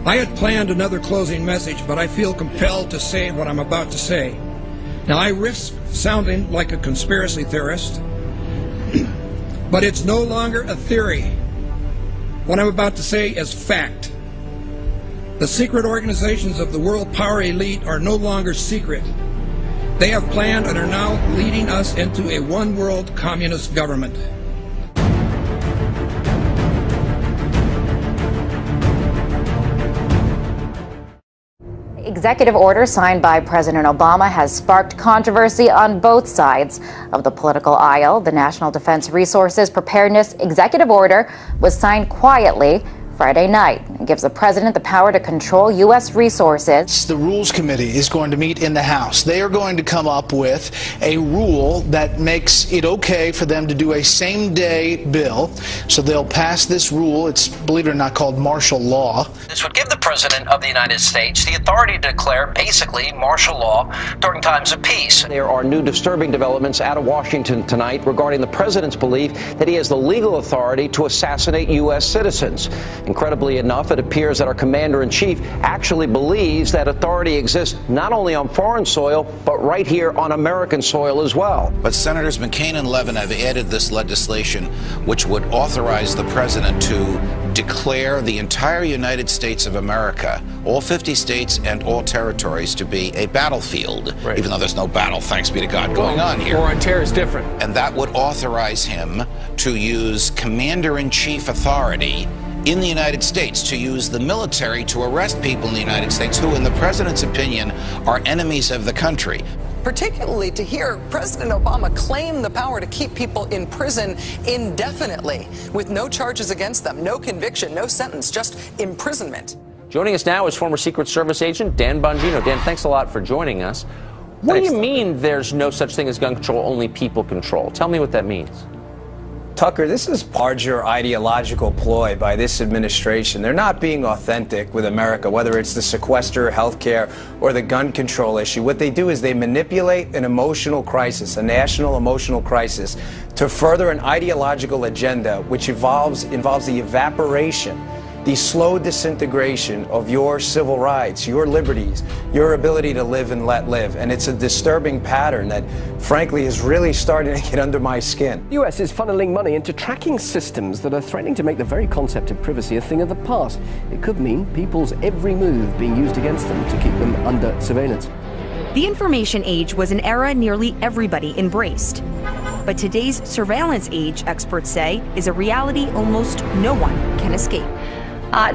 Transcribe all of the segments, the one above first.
I had planned another closing message, but I feel compelled to say what I'm about to say. Now, I risk sounding like a conspiracy theorist, but it's no longer a theory. What I'm about to say is fact. The secret organizations of the world power elite are no longer secret. They have planned and are now leading us into a one-world communist government. Executive order signed by President Obama has sparked controversy on both sides of the political aisle. The National Defense Resources Preparedness Executive Order was signed quietly Friday night. It gives the president the power to control U.S. resources. The Rules Committee is going to meet in the House. They are going to come up with a rule that makes it okay for them to do a same-day bill. So they'll pass this rule. It's, believe it or not, called martial law. This would give the President of the United States the authority to declare basically martial law during times of peace. There are new disturbing developments out of Washington tonight regarding the president's belief that he has the legal authority to assassinate U.S. citizens. Incredibly enough, it appears that our commander-in-chief actually believes that authority exists not only on foreign soil, but right here on American soil as well. But Senators McCain and Levin have added this legislation which would authorize the president to declare the entire United States of America, all 50 states and all territories, to be a battlefield, right, even though there's no battle, thanks be to God, going on here. War on terror is different. And that would authorize him to use commander-in-chief authority in the United States, to use the military to arrest people in the United States who, in the president's opinion, are enemies of the country. Particularly to hear President Obama claim the power to keep people in prison indefinitely with no charges against them, no conviction, no sentence, just imprisonment. Joining us now is former Secret Service agent Dan Bongino. Dan, thanks a lot for joining us. What do you mean there's no such thing as gun control, only people control? Tell me what that means. Tucker, this is larger ideological ploy by this administration. They're not being authentic with America, whether it's the sequester, healthcare, or the gun control issue. What they do is they manipulate an emotional crisis, a national emotional crisis, to further an ideological agenda which involves the evaporation, the slow disintegration of your civil rights, your liberties, your ability to live and let live. And it's a disturbing pattern that, frankly, is really starting to get under my skin. The US is funneling money into tracking systems that are threatening to make the very concept of privacy a thing of the past. It could mean people's every move being used against them to keep them under surveillance. The information age was an era nearly everybody embraced. But today's surveillance age, experts say, is a reality almost no one can escape.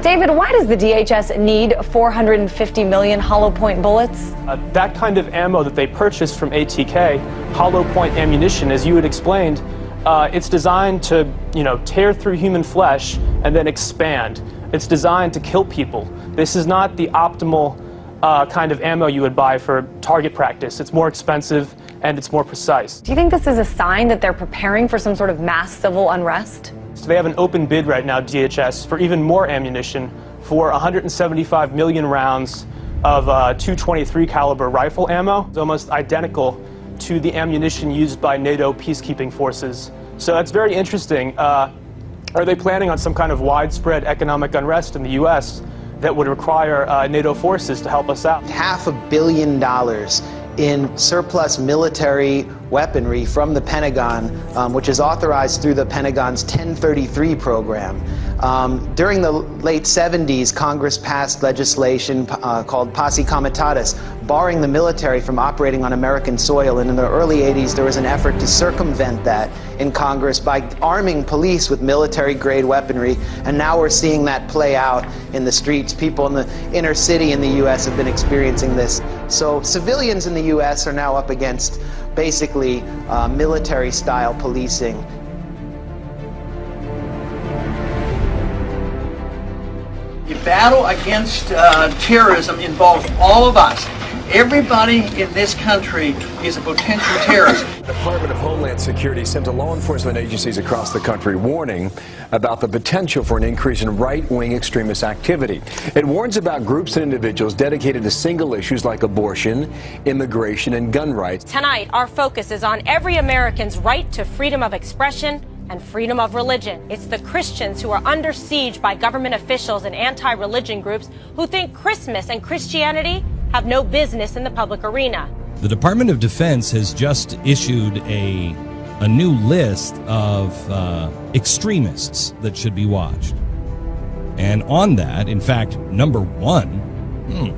David, why does the DHS need 450 million hollow point bullets? That kind of ammo that they purchased from ATK, hollow point ammunition, as you had explained, it's designed to, tear through human flesh and then expand. It's designed to kill people. This is not the optimal kind of ammo you would buy for target practice. It's more expensive and it's more precise. Do you think this is a sign that they're preparing for some sort of mass civil unrest? So they have an open bid right now, DHS, for even more ammunition, for 175 million rounds of .223 caliber rifle ammo. It's almost identical to the ammunition used by NATO peacekeeping forces. So that's very interesting. Are they planning on some kind of widespread economic unrest in the U.S. that would require NATO forces to help us out? $500 million in surplus military weaponry from the Pentagon, which is authorized through the Pentagon's 1033 program. During the late 70s, Congress passed legislation called Posse Comitatus, barring the military from operating on American soil. And in the early 80s, there was an effort to circumvent that in Congress by arming police with military-grade weaponry. And now we're seeing that play out in the streets. People in the inner city in the U.S. have been experiencing this. So civilians in the U.S. are now up against basically military-style policing. The battle against terrorism involves all of us. Everybody in this country is a potential terrorist. The Department of Homeland Security sent to law enforcement agencies across the country warning about the potential for an increase in right-wing extremist activity. It warns about groups and individuals dedicated to single issues like abortion, immigration, and gun rights. Tonight, our focus is on every American's right to freedom of expression and freedom of religion. It's the Christians who are under siege by government officials and anti-religion groups who think Christmas and Christianity have no business in the public arena. The Department of Defense has just issued a new list of extremists that should be watched. And on that, in fact, number one,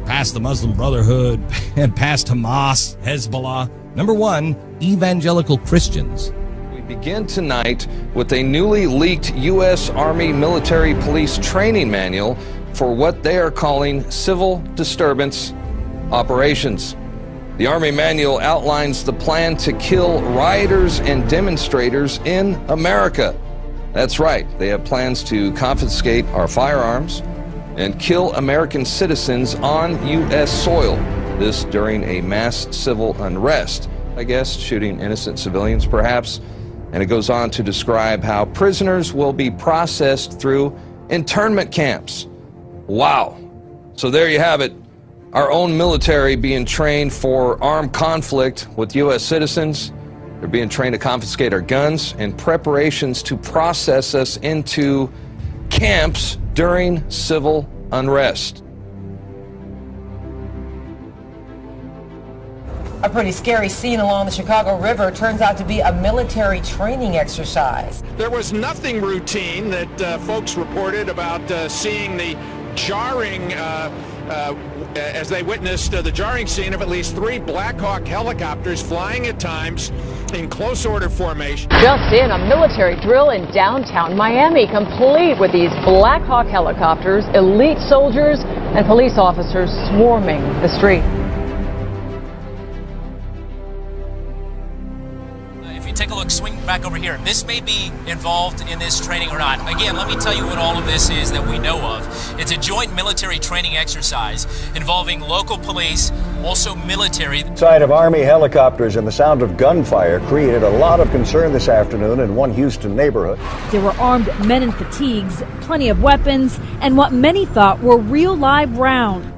past the Muslim Brotherhood and past Hamas, Hezbollah, number one, evangelical Christians. We begin tonight with a newly leaked U.S. Army military police training manual for what they are calling civil disturbance operations. The Army manual outlines the plan to kill rioters and demonstrators in America. That's right, they have plans to confiscate our firearms and kill American citizens on U.S. soil. This during a mass civil unrest, I guess, shooting innocent civilians perhaps. And it goes on to describe how prisoners will be processed through internment camps. Wow. So there you have it. Our own military being trained for armed conflict with U.S. citizens. They're being trained to confiscate our guns and preparations to process us into camps during civil unrest. A pretty scary scene along the Chicago River turns out to be a military training exercise. There was nothing routine that folks reported about seeing the jarring as they witnessed the jarring scene of at least 3 Black Hawk helicopters flying at times in close order formation. Just in, a military drill in downtown Miami, complete with these Black Hawk helicopters, elite soldiers and police officers swarming the street. Take a look, swing back over here. This may be involved in this training or not. Again, let me tell you what all of this is that we know of. It's a joint military training exercise involving local police, also military. The sight of Army helicopters and the sound of gunfire created a lot of concern this afternoon in one Houston neighborhood. There were armed men in fatigues, plenty of weapons, and what many thought were real live rounds.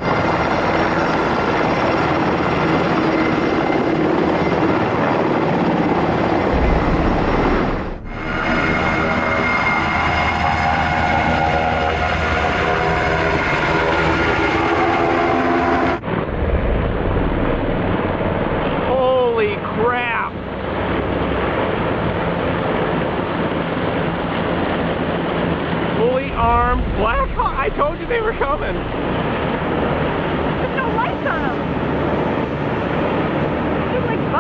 I told you they were coming. There's no lights on them. They look like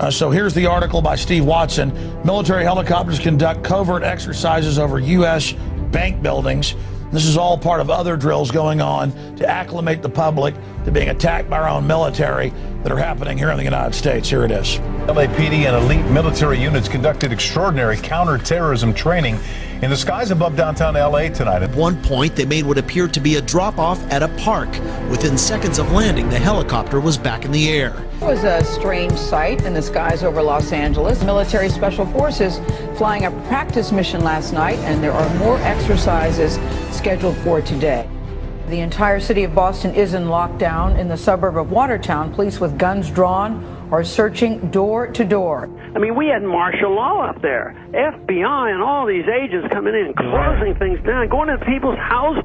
bugs. So here's the article by Steve Watson. Military helicopters conduct covert exercises over U.S. bank buildings. This is all part of other drills going on to acclimate the public to being attacked by our own military that are happening here in the United States. Here it is. LAPD and elite military units conducted extraordinary counterterrorism training in the skies above downtown LA tonight. At one point, they made what appeared to be a drop-off at a park. Within seconds of landing, the helicopter was back in the air. It was a strange sight in the skies over Los Angeles. Military Special Forces flying a practice mission last night, and there are more exercises scheduled for today. The entire city of Boston is in lockdown. In the suburb of Watertown, police with guns drawn are searching door to door. I mean, we had martial law up there. FBI and all these agents coming in, closing things down, going into people's houses.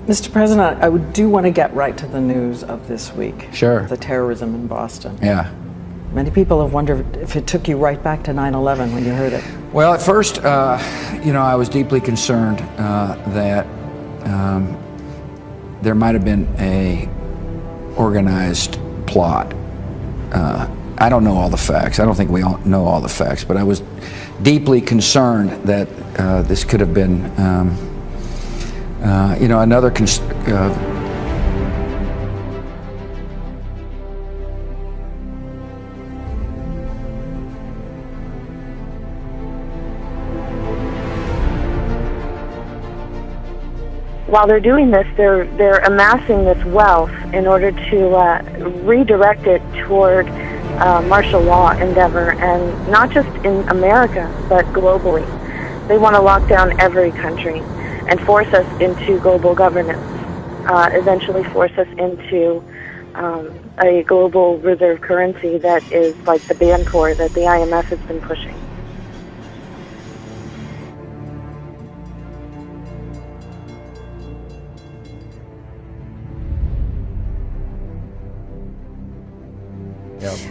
Mr. President, I do want to get right to the news of this week. Sure. The terrorism in Boston. Yeah. Many people have wondered if it took you right back to 9/11 when you heard it. Well, at first, I was deeply concerned that there might have been a organized plot. I don't know all the facts. I don't think we all know all the facts, but I was deeply concerned that this could have been another While they're doing this, they're amassing this wealth in order to redirect it toward martial law endeavor, and not just in America, but globally. They want to lock down every country. and force us into global governance, eventually force us into a global reserve currency that is like the Bancor that the IMF has been pushing.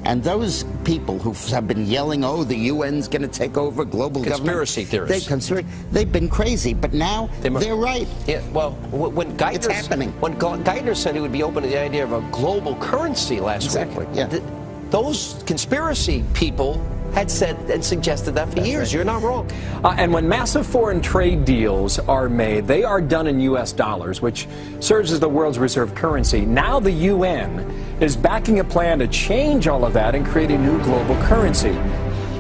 And those people who have been yelling, oh, the UN's going to take over global conspiracy government. Theorists. They've been crazy, but now they're right. Yeah, well, when Geithner, it's happening. When Geithner said he would be open to the idea of a global currency last week, those conspiracy people had said and suggested that for years. Right. You're not wrong. And when massive foreign trade deals are made, they are done in U.S. dollars, which serves as the world's reserve currency. Now the UN is backing a plan to change all of that and create a new global currency.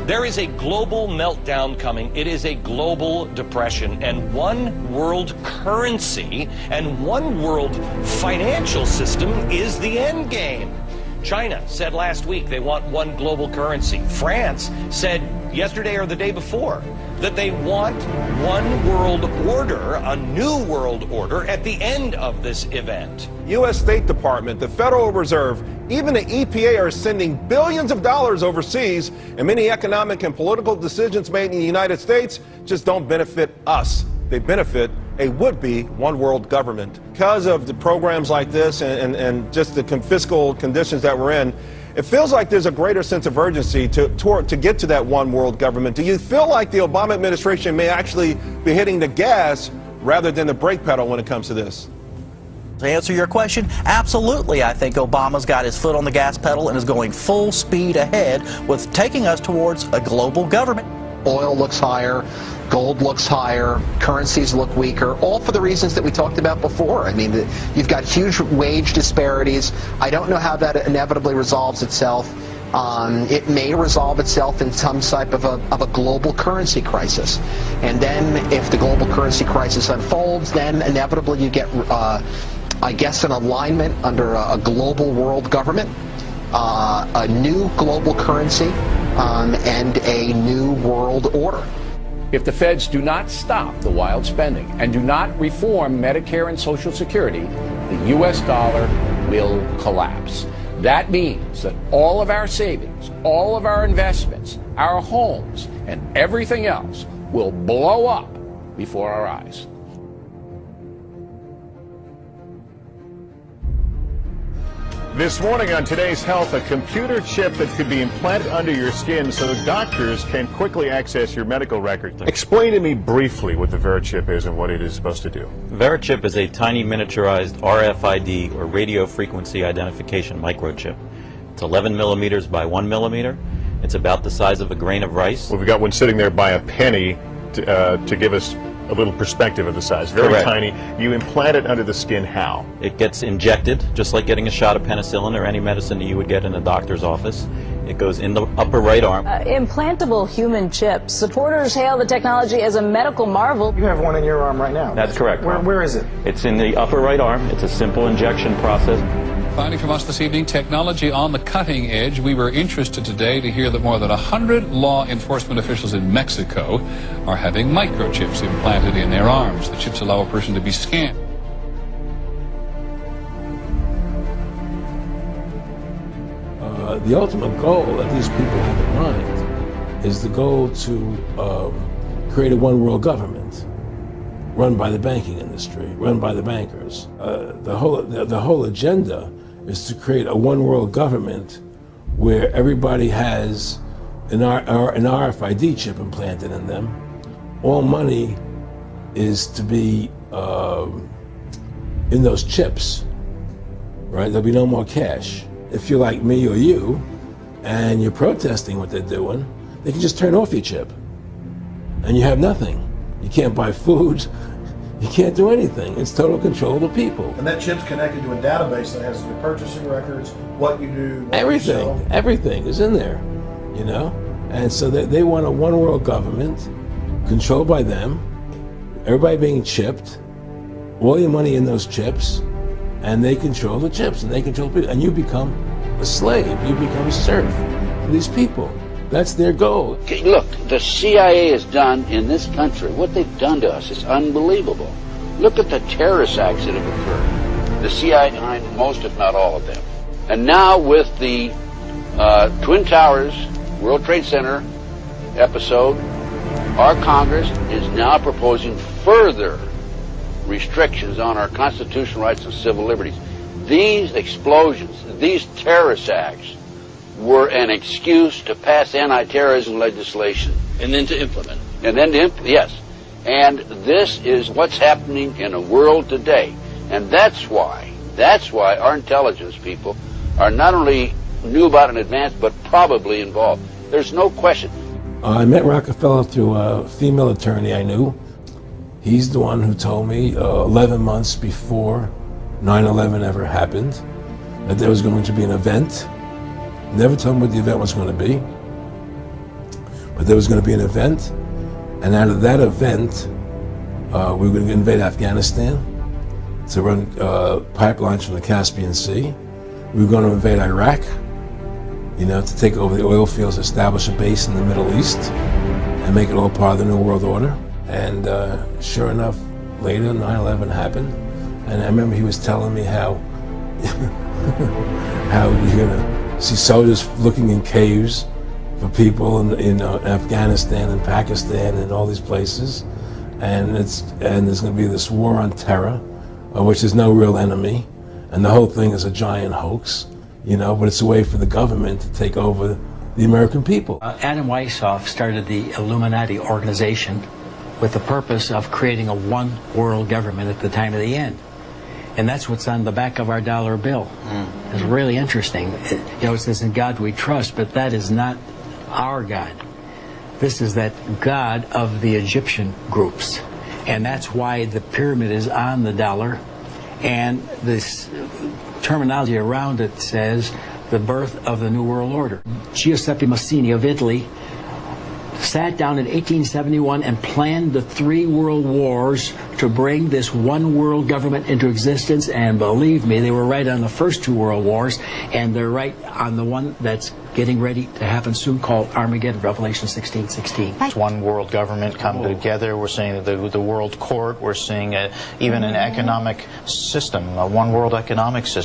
There is a global meltdown coming. It is a global depression, and one world currency and one world financial system is the end game. China said last week they want one global currency. France said yesterday or the day before that they want one world order, a new world order, at the end of this event. U.S. State Department, the Federal Reserve, even the EPA are sending billions of dollars overseas, and many economic and political decisions made in the United States just don't benefit us. They benefit a would-be one-world government. Because of the programs like this and just the fiscal conditions that we're in, it feels like there's a greater sense of urgency to get to that one-world government. Do you feel like the Obama administration may actually be hitting the gas rather than the brake pedal when it comes to this? To answer your question, absolutely. I think Obama's got his foot on the gas pedal and is going full speed ahead with taking us towards a global government. Oil looks higher, gold looks higher, currencies look weaker, all for the reasons that we talked about before. I mean, you've got huge wage disparities. I don't know how that inevitably resolves itself. It may resolve itself in some type of a global currency crisis. And then if the global currency crisis unfolds, then inevitably you get, I guess, an alignment under a global world government, a new global currency, and a new world order. If the feds do not stop the wild spending and do not reform Medicare and Social Security, the U.S. dollar will collapse. That means that all of our savings, all of our investments, our homes, and everything else will blow up before our eyes. This morning on Today's Health, a computer chip that could be implanted under your skin so doctors can quickly access your medical records. Explain to me briefly what the VeriChip is and what it is supposed to do. VeriChip is a tiny miniaturized RFID, or radio frequency identification microchip. It's 11 millimeters by 1 millimeter. It's about the size of a grain of rice. Well, we've got one sitting there by a penny to give us a little perspective of the size. Very Correct. Tiny. You implant it under the skin how? It gets injected, just like getting a shot of penicillin or any medicine that you would get in a doctor's office. It goes in the upper right arm. Implantable human chips. Supporters hail the technology as a medical marvel. You have one in your arm right now. That's correct. Where is it? It's in the upper right arm. It's a simple injection process. Finally from us this evening, technology on the cutting edge. We were interested today to hear that more than 100 law enforcement officials in Mexico are having microchips implanted in their arms. The chips allow a person to be scanned. The ultimate goal that these people have in mind is the goal to create a one-world government run by the banking industry, run by the bankers. The whole agenda is to create a one-world government where everybody has an RFID chip implanted in them. All money is to be in those chips, right? There'll be no more cash. If you're like me or you, and you're protesting what they're doing, they can just turn off your chip, and you have nothing. You can't buy food. You can't do anything. It's total control of the people. And that chip's connected to a database that has your purchasing records, what you do, what everything, you sell. Everything is in there, you know? And so they want a one world government controlled by them, everybody being chipped, all your money in those chips, and they control the chips, and they control people, and you become a slave, you become a serf to these people. That's their goal. Okay, look, the CIA has done in this country, what they've done to us is unbelievable. Look at the terrorist acts that have occurred. The CIA behind most, if not all of them. And now with the Twin Towers, World Trade Center episode, our Congress is now proposing further restrictions on our constitutional rights and civil liberties. These explosions, these terrorist acts, were an excuse to pass anti-terrorism legislation. And then to implement. And then to yes. And this is what's happening in the world today. And that's why our intelligence people are not only knew about in advance, but probably involved. There's no question. I met Rockefeller through a female attorney I knew. He's the one who told me 11 months before 9/11 ever happened that there was going to be an event. Never told me what the event was going to be, but there was going to be an event, and out of that event, we were going to invade Afghanistan to run pipelines from the Caspian Sea. We were going to invade Iraq, to take over the oil fields, establish a base in the Middle East, and make it all part of the New World Order. And sure enough, later 9/11 happened, and I remember he was telling me how you're going to see soldiers looking in caves for people in Afghanistan and Pakistan and all these places, and there's going to be this war on terror, which is no real enemy, and the whole thing is a giant hoax, but it's a way for the government to take over the American people. Adam Weishaupt started the Illuminati organization with the purpose of creating a one world government at the time of the end. And that's what's on the back of our dollar bill. It's really interesting. It says, "In God we trust," but that is not our God. This is that God of the Egyptian groups. And that's why the pyramid is on the dollar. And this terminology around it says the birth of the New World Order. Giuseppe Mazzini of Italy sat down in 1871 and planned the 3 world wars to bring this one world government into existence, and believe me, they were right on the first 2 world wars, and they're right on the one that's getting ready to happen soon, called Armageddon, Revelation 16:16. One world government come together. We're seeing the world court. We're seeing even an economic system, a one world economic system.